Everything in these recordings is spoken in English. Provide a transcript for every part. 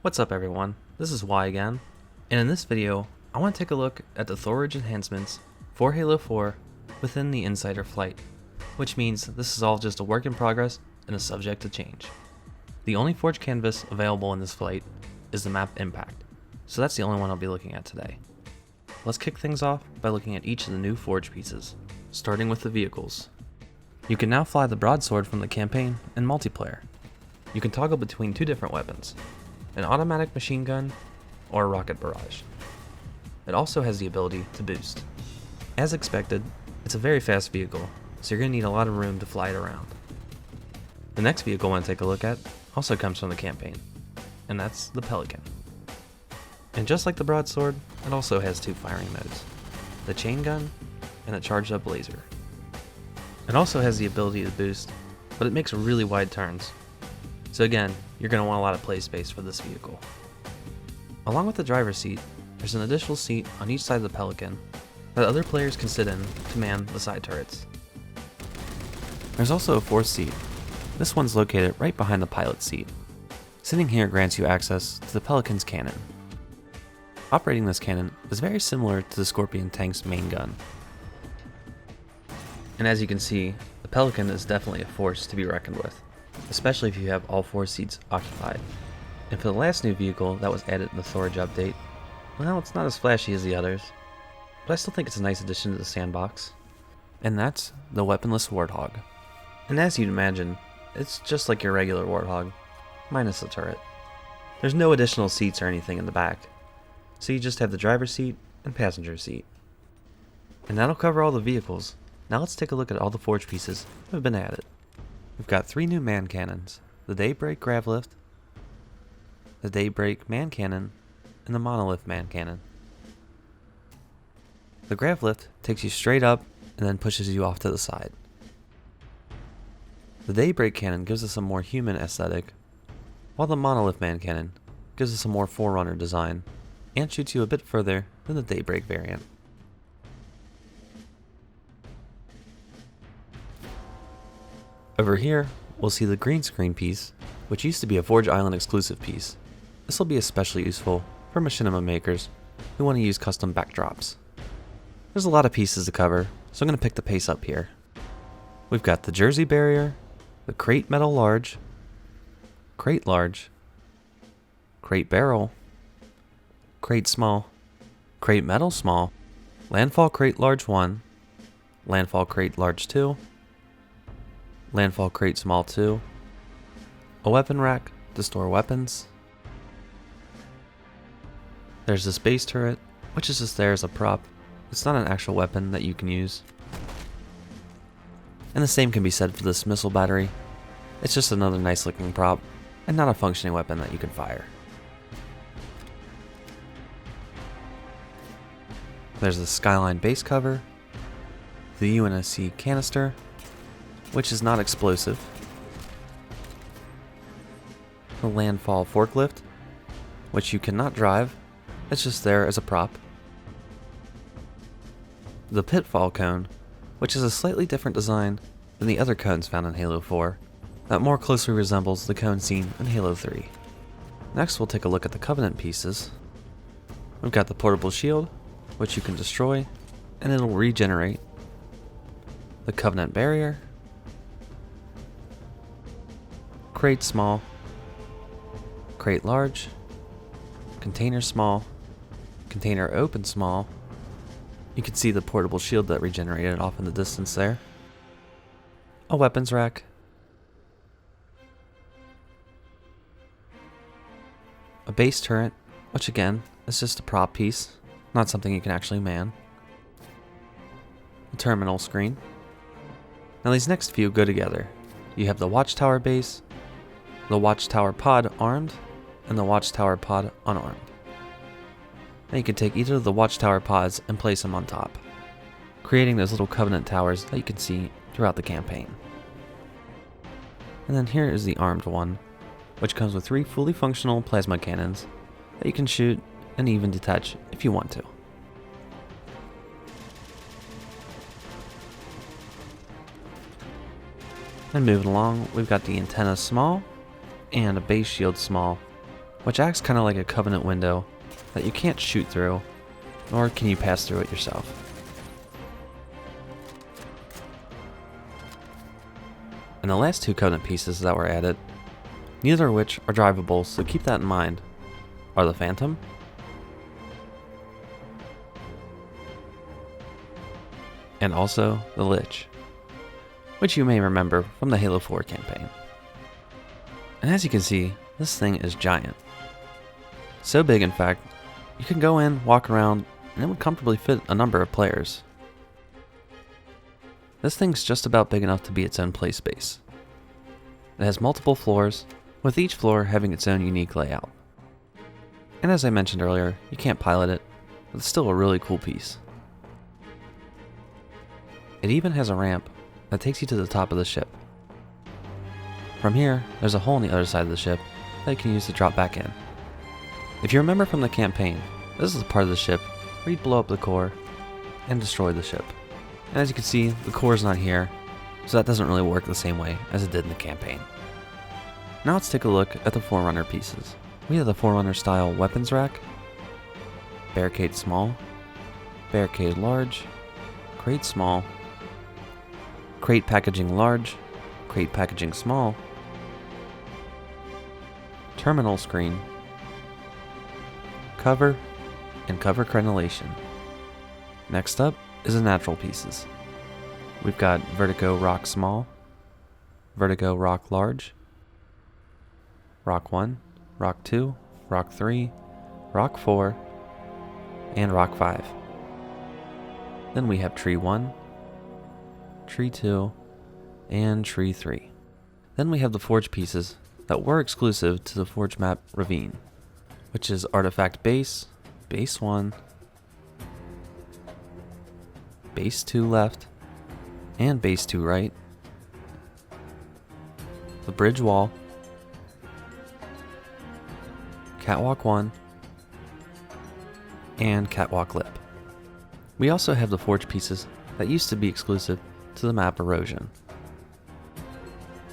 What's up everyone, this is Y again, and in this video, I want to take a look at the Thorage enhancements for Halo 4 within the Insider flight, which means this is all just a work in progress and is subject to change. The only Forge canvas available in this flight is the map Impact, so that's the only one I'll be looking at today. Let's kick things off by looking at each of the new Forge pieces, starting with the vehicles. You can now fly the broadsword from the campaign in multiplayer. You can toggle between two different weapons, an automatic machine gun or a rocket barrage. It also has the ability to boost. As expected, it's a very fast vehicle, so you're going to need a lot of room to fly it around. The next vehicle I want to take a look at also comes from the campaign, and that's the Pelican. And just like the broadsword, it also has two firing modes, the chain gun and a charged up laser. It also has the ability to boost, but it makes really wide turns. So again, you're going to want a lot of play space for this vehicle. Along with the driver's seat, there's an additional seat on each side of the Pelican that other players can sit in to man the side turrets. There's also a fourth seat. This one's located right behind the pilot's seat. Sitting here grants you access to the Pelicans Cannon. Operating this cannon is very similar to the Scorpion tank's main gun. And as you can see, the Pelican is definitely a force to be reckoned with, especially if you have all four seats occupied. And for the last new vehicle that was added in the Thorage update, well, it's not as flashy as the others, but I still think it's a nice addition to the sandbox. And that's the Weaponless Warthog. And as you'd imagine, it's just like your regular Warthog, minus the turret. There's no additional seats or anything in the back, so you just have the driver's seat and passenger seat. And that'll cover all the vehicles. Now let's take a look at all the Forge pieces that have been added. We've got three new man cannons, the Daybreak Gravlift, the Daybreak man cannon, and the Monolith man cannon. The Gravlift takes you straight up and then pushes you off to the side. The Daybreak cannon gives us a more human aesthetic, while the Monolith man cannon gives us a more Forerunner design and shoots you a bit further than the Daybreak variant. Over here, we'll see the green screen piece, which used to be a Forge Island exclusive piece. This will be especially useful for machinima makers who want to use custom backdrops. There's a lot of pieces to cover, so I'm going to pick the pace up here. We've got the Jersey Barrier, the Crate Metal Large, Crate Large, Crate Barrel, Crate Small, Crate Metal Small, Landfall Crate Large 1, Landfall Crate Large 2, Landfall Crate Small 2, a weapon rack to store weapons. There's this base turret, which is just there as a prop. It's not an actual weapon that you can use. And the same can be said for this missile battery. It's just another nice looking prop, and not a functioning weapon that you can fire. There's the Skyline base cover, the UNSC canister, which is not explosive, the Landfall forklift, which you cannot drive, it's just there as a prop, the Pitfall Cone, which is a slightly different design than the other cones found in Halo 4, that more closely resembles the cone seen in Halo 3. Next we'll take a look at the Covenant pieces. We've got the portable shield, which you can destroy, and it'll regenerate, the Covenant barrier, Crate Small, Crate Large, Container Small, Container Open Small. You can see the portable shield that regenerated off in the distance there. A weapons rack, a base turret, which again is just a prop piece, not something you can actually man. A terminal screen. Now these next few go together. You have the Watchtower Base, the Watchtower Pod armed, and the Watchtower Pod unarmed. Now you can take either of the Watchtower Pods and place them on top, creating those little Covenant towers that you can see throughout the campaign. And then here is the armed one, which comes with three fully functional plasma cannons that you can shoot and even detach if you want to. And moving along, we've got the antenna small and a base shield small which acts kind of like a covenant window that you can't shoot through, nor can you pass through it yourself. And the last two covenant pieces that were added, neither of which are drivable, so keep that in mind, are the Phantom and also the Lich, which you may remember from the Halo 4 campaign. And as you can see, this thing is giant. So big, in fact, you can go in, walk around, and it would comfortably fit a number of players. This thing's just about big enough to be its own play space. It has multiple floors, with each floor having its own unique layout. And as I mentioned earlier, you can't pilot it, but it's still a really cool piece. It even has a ramp that takes you to the top of the ship. From here, there's a hole on the other side of the ship that you can use to drop back in. If you remember from the campaign, this is the part of the ship where you blow up the core and destroy the ship. And as you can see, the core is not here, so that doesn't really work the same way as it did in the campaign. Now let's take a look at the Forerunner pieces. We have the Forerunner style weapons rack, barricade small, barricade large, crate small, crate packaging large, crate packaging small, terminal screen, cover, and cover crenellation. Next up is the natural pieces. We've got Vertigo Rock Small, Vertigo Rock Large, Rock 1, Rock 2, Rock 3, Rock 4, and Rock 5. Then we have Tree 1, Tree 2, and Tree 3. Then we have the Forge pieces that were exclusive to the Forge map Ravine, which is Artifact Base, Base 1, Base 2 left, and Base 2 right, the Bridge Wall, Catwalk 1, and Catwalk Lip. We also have the Forge pieces that used to be exclusive to the map Erosion.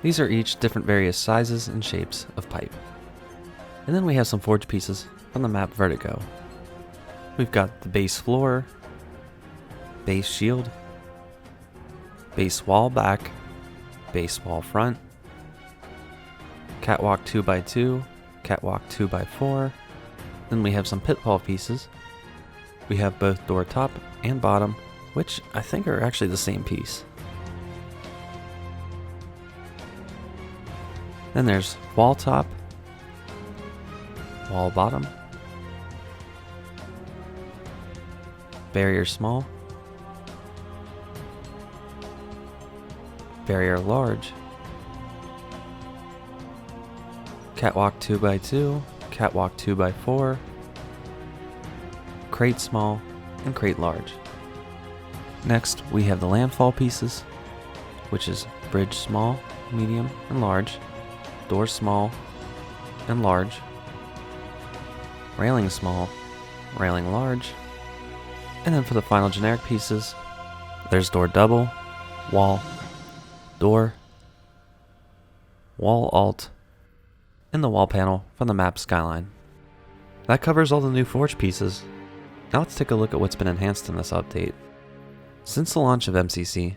These are each different various sizes and shapes of pipe. And then we have some Forge pieces from the map Vertigo. We've got the base floor, base shield, base wall back, base wall front, catwalk 2x2, catwalk 2x4. Then we have some pitfall pieces. We have both door top and bottom, which I think are actually the same piece. Then there's wall top, wall bottom, barrier small, barrier large, catwalk 2x2, catwalk 2x4, crate small, and crate large. Next, we have the landfall pieces, which is bridge small, medium, and large, door small and large, railing small, railing large, and then for the final generic pieces, there's door double, wall, door, wall alt, and the wall panel from the map Skyline. That covers all the new Forge pieces. Now let's take a look at what's been enhanced in this update. Since the launch of MCC,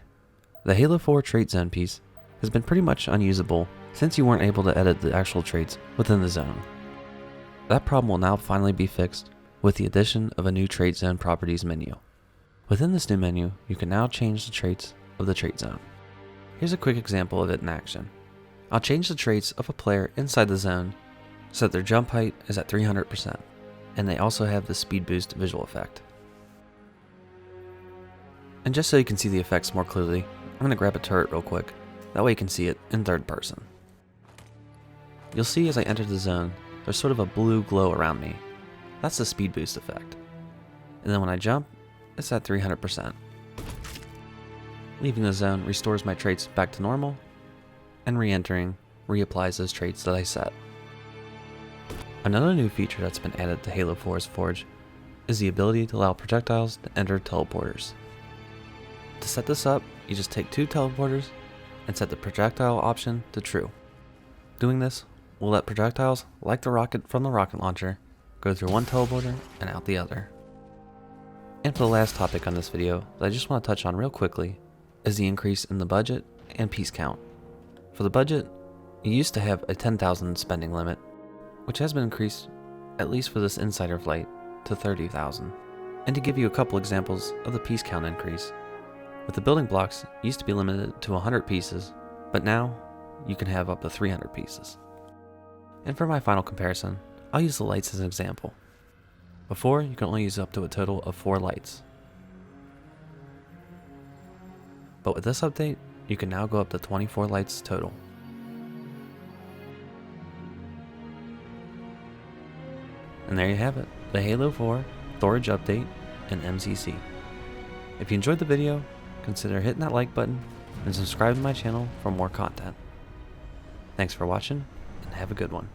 the Halo 4 trait zone piece has been pretty much unusable since you weren't able to edit the actual traits within the zone. That problem will now finally be fixed with the addition of a new trait zone properties menu. Within this new menu, you can now change the traits of the trait zone. Here's a quick example of it in action. I'll change the traits of a player inside the zone so that their jump height is at 300%, and they also have the speed boost visual effect. And just so you can see the effects more clearly, I'm going to grab a turret real quick, that way you can see it in third person. You'll see as I enter the zone, there's sort of a blue glow around me. That's the speed boost effect. And then when I jump, it's at 300%. Leaving the zone restores my traits back to normal, and re-entering reapplies those traits that I set. Another new feature that's been added to Halo 4's Forge is the ability to allow projectiles to enter teleporters. To set this up, you just take two teleporters and set the projectile option to true. Doing this will let projectiles, like the rocket from the rocket launcher, go through one teleporter and out the other. And for the last topic on this video that I just want to touch on real quickly is the increase in the budget and piece count. For the budget, you used to have a 10,000 spending limit, which has been increased, at least for this insider flight, to 30,000. And to give you a couple examples of the piece count increase, with the building blocks used to be limited to 100 pieces, but now you can have up to 300 pieces. And for my final comparison, I'll use the lights as an example. Before, you can only use up to a total of 4 lights. But with this update, you can now go up to 24 lights total. And there you have it, the Halo 4 Thorage update and MCC. If you enjoyed the video, consider hitting that like button and subscribe to my channel for more content. Thanks for watching, and have a good one.